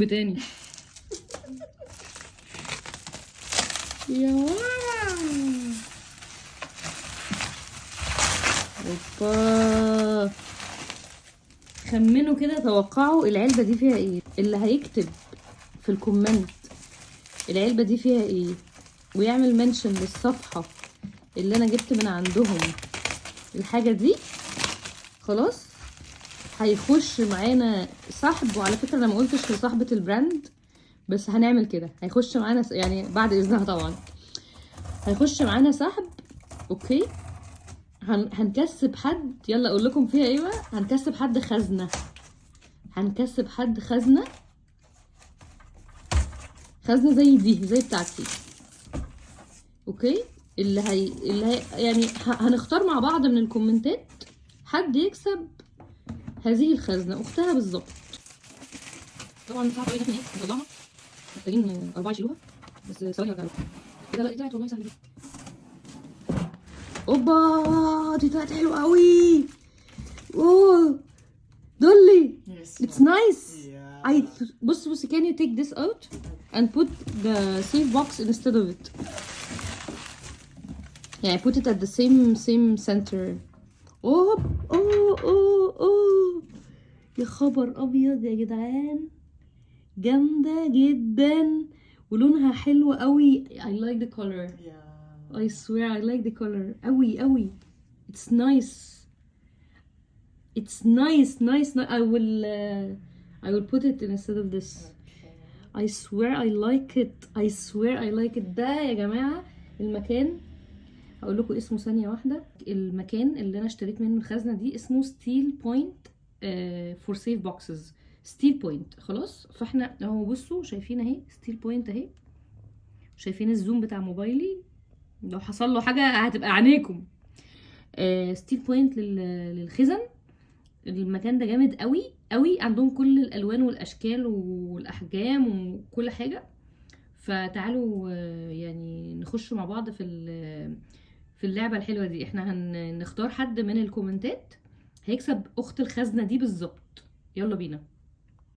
بتاني يا اوبا. خمنوا كده، توقعوا العلبة دي فيها ايه. اللي هيكتب في الكومنت العلبة دي فيها ايه ويعمل منشن للصفحة اللي انا جبت من عندهم الحاجة دي، خلاص هيخش معانا سحب. وعلى فكرة انا ما قلتش لصاحبة البراند، بس هنعمل كده. هيخش معانا يعني بعد اذنها طبعا، هيخش معانا سحب. اوكي، هنكسب حد. يلا اقول لكم فيها ايه بقى. هنكسب حد خزنة، هنكسب حد خزنة زي دي، زي بتاعتي. اوكي، اللي هي يعني هنختار مع بعض من الكومنتات حد يكسب هذه الخزنة اختها بالظبط. طبعا صعب قوي ان احنا نطلعها، محتاجين 4 يشيلوها، بس ثواني ارجع لكم. كده لا طلعت والله سهله جدا. اوبا دي طلعت حلوه قوي. اوه دولي. It's nice. بص can you take this out and put the safe box instead of it. يعني put it at the same center. اوه اوه اوه اوه يا خبر ابيض يا جدعان، جامده جدا ولونها حلو قوي. I like the color. I swear I like the color قوي قوي. It's nice. It's nice. I will put it instead of this. I swear I like it. I swear I like it. ده يا جماعة المكان، هقول لكم اسمه ثانية واحدة. المكان اللي انا اشتريت منه الخزنة دي اسمه ستيل بوينت فور سيف بوكسز. ستيل بوينت. خلاص، فاحنا اهو بصوا شايفين اهي ستيل بوينت اهي. شايفين الزوم بتاع موبايلي، لو حصل له حاجة هتبقى عينيكم. ستيل بوينت للخزن. المكان ده جامد قوي قوي، عندهم كل الالوان والاشكال والاحجام وكل حاجه. فتعالوا يعني نخش مع بعض في اللعبه الحلوه دي. احنا هنختار حد من الكومنتات هيكسب اخت الخزنه دي بالظبط. يلا بينا.